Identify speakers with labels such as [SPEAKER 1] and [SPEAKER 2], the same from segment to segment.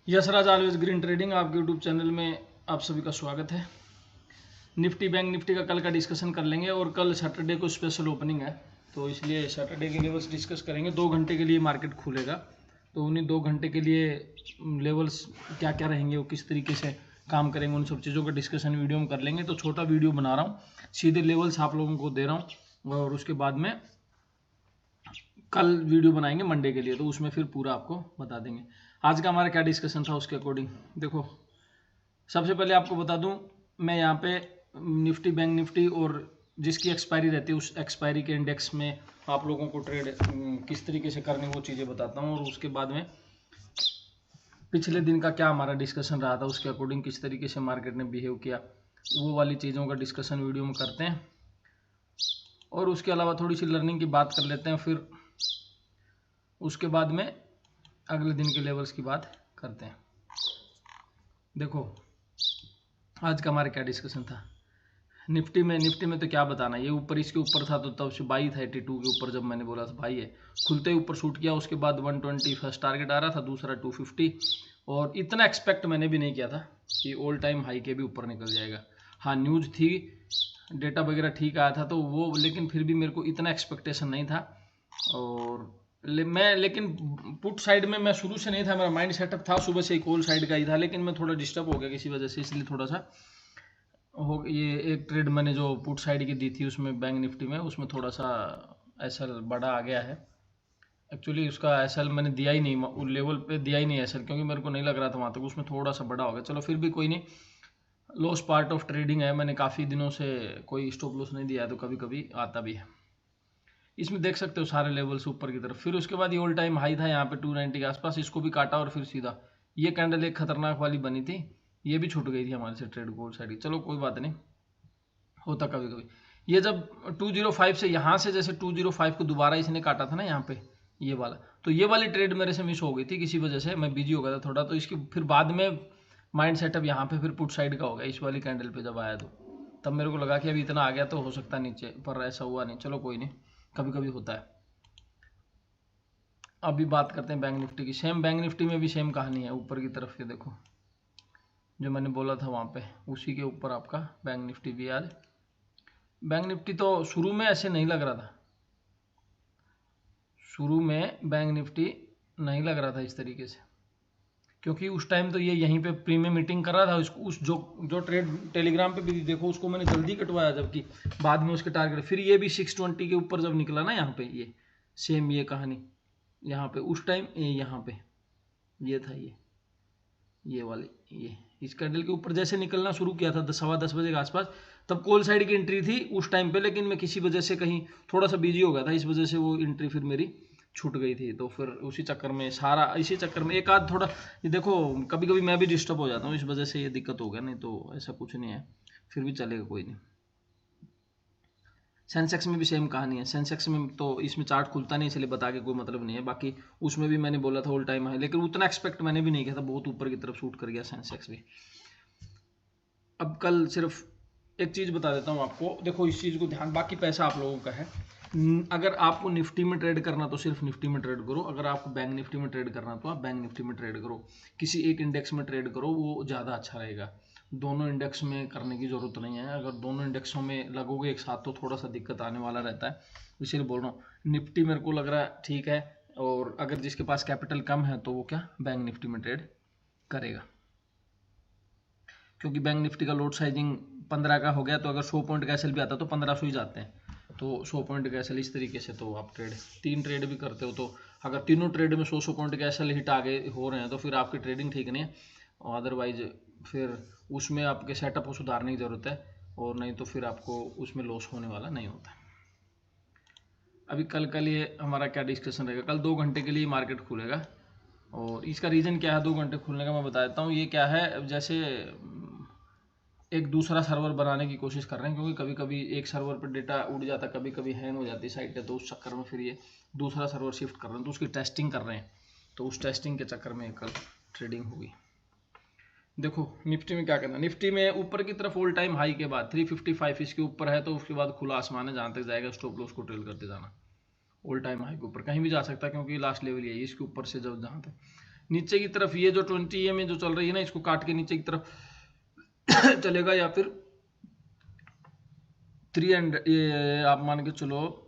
[SPEAKER 1] Yashraj always green trading आपके YouTube channel में आप सभी का स्वागत है। निफ्टी बैंक निफ्टी का कल का डिस्कशन कर लेंगे और कल सैटरडे को स्पेशल ओपनिंग है, तो इसलिए सैटरडे के लेवल्स डिस्कस करेंगे। 2 घंटे के लिए मार्केट खुलेगा, तो उन्हीं 2 घंटे के लिए लेवल्स क्या क्या रहेंगे, वो किस तरीके से काम करेंगे, उन सब चीज़ों का डिस्कशन वीडियो में कर लेंगे। तो छोटा वीडियो बना रहा हूँ, सीधे लेवल्स आप लोगों को दे रहा हूँ और उसके बाद में कल वीडियो बनाएंगे मंडे के लिए, तो उसमें फिर पूरा आपको बता देंगे आज का हमारा क्या डिस्कशन था उसके अकॉर्डिंग। देखो, सबसे पहले आपको बता दूं, मैं यहाँ पे निफ्टी बैंक निफ्टी और जिसकी एक्सपायरी रहती है उस एक्सपायरी के इंडेक्स में आप लोगों को ट्रेड किस तरीके से करनी वो चीज़ें बताता हूँ, और उसके बाद में पिछले दिन का क्या हमारा डिस्कशन रहा था उसके अकॉर्डिंग किस तरीके से मार्केट ने बिहेव किया, वो वाली चीज़ों का डिस्कशन वीडियो में करते हैं। और उसके अलावा थोड़ी सी लर्निंग की बात कर लेते हैं, फिर उसके बाद में अगले दिन के लेवल्स की बात करते हैं। देखो, आज का हमारा क्या डिस्कशन था निफ्टी में तो क्या बताना, ये ऊपर इसके ऊपर था तो तब से बाई था 82 के ऊपर, जब मैंने बोला था भाई है खुलते ही ऊपर शूट किया। उसके बाद 120 फर्स्ट टारगेट आ रहा था, दूसरा 250, और इतना एक्सपेक्ट मैंने भी नहीं किया था कि ऑल टाइम हाई के भी ऊपर निकल जाएगा। हाँ, न्यूज़ थी, डेटा वगैरह ठीक आया था तो वो, लेकिन फिर भी मेरे को इतना एक्सपेक्टेशन नहीं था। और लेकिन पुट साइड में मैं शुरू से नहीं था, मेरा माइंड सेटअप था सुबह से ही कॉल साइड का ही था, लेकिन मैं थोड़ा डिस्टर्ब हो गया किसी वजह से, इसलिए थोड़ा सा हो ये एक ट्रेड मैंने जो पुट साइड की दी थी उसमें बैंक निफ्टी में, उसमें थोड़ा सा एसएल बड़ा आ गया है। एक्चुअली उसका एसएल मैंने दिया ही नहीं, उस लेवल पे दिया ही नहीं एसएल, क्योंकि मेरे को नहीं लग रहा था वहाँ तक, उसमें थोड़ा सा बड़ा हो गया। चलो फिर भी कोई नहीं, लॉस पार्ट ऑफ ट्रेडिंग है, मैंने काफ़ी दिनों से कोई स्टॉप लॉस नहीं दिया है, तो कभी कभी आता भी है। इसमें देख सकते हो सारे लेवल्स ऊपर की तरफ। फिर उसके बाद ये ऑल टाइम हाई था यहाँ पे 290 के आसपास, इसको भी काटा और फिर सीधा ये कैंडल एक खतरनाक वाली बनी थी, ये भी छूट गई थी हमारे से ट्रेड गोल साइड की। चलो कोई बात नहीं, होता कभी कभी। ये जब 205 से यहाँ से जैसे 205 को दोबारा इसने काटा था ना यहाँ पे ये वाला, तो ये वाली ट्रेड मेरे से मिस हो गई थी किसी वजह से, मैं बिजी हो गया था थोड़ा, तो इसकी फिर बाद में माइंड सेटअप यहाँ पे फिर पुट साइड का हो गया इस वाली कैंडल पे जब आया, तो तब मेरे को लगा कि अभी इतना आ गया तो हो सकता नीचे, पर ऐसा हुआ नहीं। चलो कोई नहीं, कभी कभी होता है। अभी बात करते हैं बैंक निफ्टी की। सेम बैंक निफ्टी में भी सेम कहानी है, ऊपर की तरफ ये देखो जो मैंने बोला था वहाँ पे, उसी के ऊपर आपका बैंक निफ्टी भी आज। बैंक निफ्टी तो शुरू में ऐसे नहीं लग रहा था, शुरू में बैंक निफ्टी नहीं लग रहा था इस तरीके से, क्योंकि उस टाइम तो ये यहीं पे प्रीमियम मीटिंग कर रहा था। उसको उस जो ट्रेड टेलीग्राम पे भी देखो, उसको मैंने जल्दी कटवाया, जबकि बाद में उसके टारगेट फिर ये भी 620 के ऊपर जब निकला ना यहाँ पे, ये सेम ये कहानी यहाँ पे उस टाइम यहाँ पे ये था, ये वाले ये इस कैंडल के ऊपर जैसे निकलना शुरू किया था 10 सवा 10 बजे के आसपास, तब कॉल साइड की एंट्री थी उस टाइम पे, लेकिन मैं किसी वजह से कहीं थोड़ा सा बिजी हो गया था, इस वजह से वो एंट्री फिर मेरी छूट गई थी। तो फिर उसी चक्कर में सारा, इसी चक्कर में एक आध थोड़ा, ये देखो कभी कभी मैं भी डिस्टर्ब हो जाता हूँ, इस वजह से ये दिक्कत हो गया, नहीं तो ऐसा कुछ नहीं है, फिर भी चलेगा कोई नहीं। सेंसेक्स में भी सेम कहानी है, सेंसेक्स में तो इसमें चार्ट खुलता नहीं, इसलिए बता के कोई मतलब नहीं है। बाकी उसमें भी मैंने बोला था ऑल टाइम हाई, लेकिन उतना एक्सपेक्ट मैंने भी नहीं किया था, बहुत ऊपर की तरफ शूट कर गया सेंसेक्स भी। अब कल सिर्फ एक चीज़ बता देता हूँ आपको, देखो इस चीज़ को ध्यान, बाकी पैसा आप लोगों का है। अगर आपको निफ्टी में ट्रेड करना तो सिर्फ निफ्टी में ट्रेड करो, अगर आपको बैंक निफ्टी में ट्रेड करना तो आप बैंक निफ्टी में ट्रेड करो, किसी एक इंडेक्स में ट्रेड करो, वो ज़्यादा अच्छा रहेगा। दोनों इंडेक्स में करने की ज़रूरत नहीं है, अगर दोनों इंडेक्सों में लगोगे एक साथ तो थोड़ा सा दिक्कत आने वाला रहता है, इसीलिए बोल रहा हूँ। निफ्टी मेरे को लग रहा है ठीक है, और अगर जिसके पास कैपिटल कम है तो वो क्या बैंक निफ्टी में ट्रेड करेगा, क्योंकि बैंक निफ्टी का लोड साइजिंग 15 का हो गया, तो अगर 100 पॉइंट का एसएल भी आता तो 1500 ही जाते हैं, तो 100 पॉइंट का एसएल इस तरीके से, तो आप ट्रेड 3 ट्रेड भी करते हो, तो अगर तीनों ट्रेड में 100 पॉइंट का एसएल हिट आगे हो रहे हैं तो फिर आपकी ट्रेडिंग ठीक नहीं है, और अदरवाइज फिर उसमें आपके सेटअप को सुधारने की ज़रूरत है, और नहीं तो फिर आपको उसमें लॉस होने वाला नहीं होता। अभी कल के लिए हमारा क्या डिस्कशन रहेगा, कल 2 घंटे के लिए मार्केट खुलेगा, और इसका रीज़न क्या है 2 घंटे खुलने का मैं बता देता हूँ। ये क्या है, जैसे एक दूसरा सर्वर बनाने की कोशिश कर रहे हैं, क्योंकि कभी कभी एक सर्वर पर डेटा उड़ जाता है, कभी कभी हैंग हो जाती है साइट है, तो उस चक्कर में फिर ये दूसरा सर्वर शिफ्ट कर रहे हैं, तो उसकी टेस्टिंग कर रहे हैं, तो उस टेस्टिंग के चक्कर में कल ट्रेडिंग होगी। देखो निफ्टी में क्या करना, निफ्टी में ऊपर की तरफ ऑल टाइम हाई के बाद 355 इसके ऊपर है, तो उसके बाद खुला आसमान है, जहाँ तक जाएगा स्टॉप लॉस को ट्रेल करते जाना, ऑल टाइम हाई के ऊपर कहीं भी जा सकता है, क्योंकि लास्ट लेवल यही है इसके ऊपर से, जब जहाँ तक नीचे की तरफ ये जो 20 EMA जो चल रही है ना, इसको काट के नीचे की तरफ चलेगा, या फिर 300, ये आप मान के चलो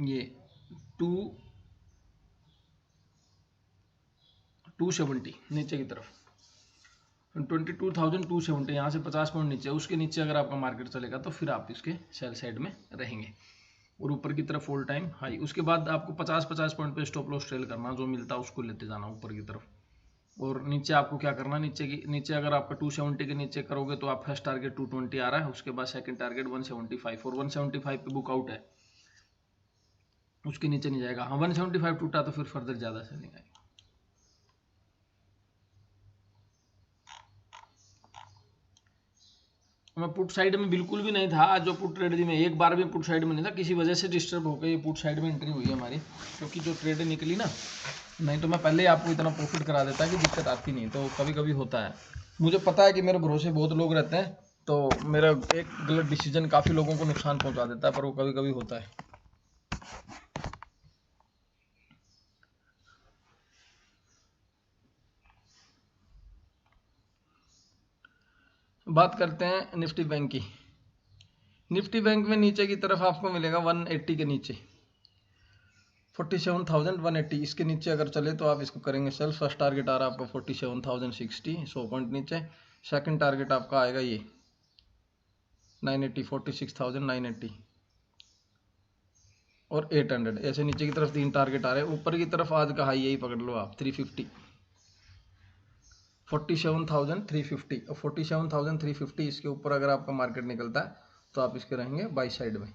[SPEAKER 1] ये 270 नीचे की तरफ 22,270, यहाँ से 50 पॉइंट नीचे, उसके नीचे अगर आपका मार्केट चलेगा तो फिर आप इसके सेल साइड में रहेंगे, और ऊपर की तरफ ऑल टाइम हाई। उसके बाद आपको 50 पॉइंट पे स्टॉप लॉस ट्रेल करना, जो मिलता है उसको लेते जाना ऊपर की तरफ। और नीचे आपको क्या करना, नीचे अगर आपका 270 के नीचे करोगे तो आप फर्स्ट टारगेट 220 आ रहा है, उसके बाद सेकंड टारगेट 175, और 175 पे बुक आउट है, उसके नीचे नहीं जाएगा। हाँ 175 टूटा तो फिर फर्दर ज़्यादा सेलिंग आएगी। मैं पुट साइड में बिल्कुल भी नहीं था, जो पुट ट्रेड थी मैं एक बार भी पुट साइड में नहीं था, किसी वजह से डिस्टर्ब होकर ये पुट साइड में एंट्री हुई है हमारी, क्योंकि जो ट्रेड निकली ना, नहीं तो मैं पहले ही आपको इतना प्रॉफिट करा देता कि दिक्कत आती नहीं। तो कभी कभी होता है, मुझे पता है कि मेरे भरोसे बहुत लोग रहते हैं, तो मेरा एक गलत डिसीजन काफ़ी लोगों को नुकसान पहुंचा देता है, पर वो कभी कभी होता है। बात करते हैं निफ्टी बैंक की। निफ्टी बैंक में नीचे की तरफ आपको मिलेगा 180 के नीचे 47,180, इसके नीचे अगर चले तो आप इसको करेंगे सेल। फर्स्ट टारगेट आ रहा है आपका 47,060, 100 पॉइंट नीचे। सेकंड टारगेट आपका आएगा ये 980, 46,980 और 800, ऐसे नीचे की तरफ 3 टारगेट आ रहे हैं। ऊपर की तरफ आज का हाई यही पकड़ लो आप 350, 47,350 और 47,350, इसके ऊपर अगर आपका मार्केट निकलता है तो आप इसके रहेंगे बाई साइड में।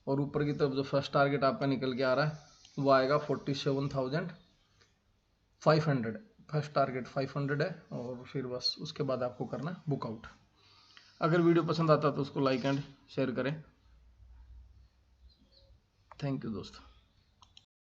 [SPEAKER 1] और ऊपर की तरफ जो फर्स्ट टारगेट आपका निकल के आ रहा है वो आएगा 47,500, फर्स्ट टारगेट 500 है, और फिर बस उसके बाद आपको करना बुकआउट। अगर वीडियो पसंद आता है तो उसको लाइक एंड शेयर करें। थैंक यू दोस्तों।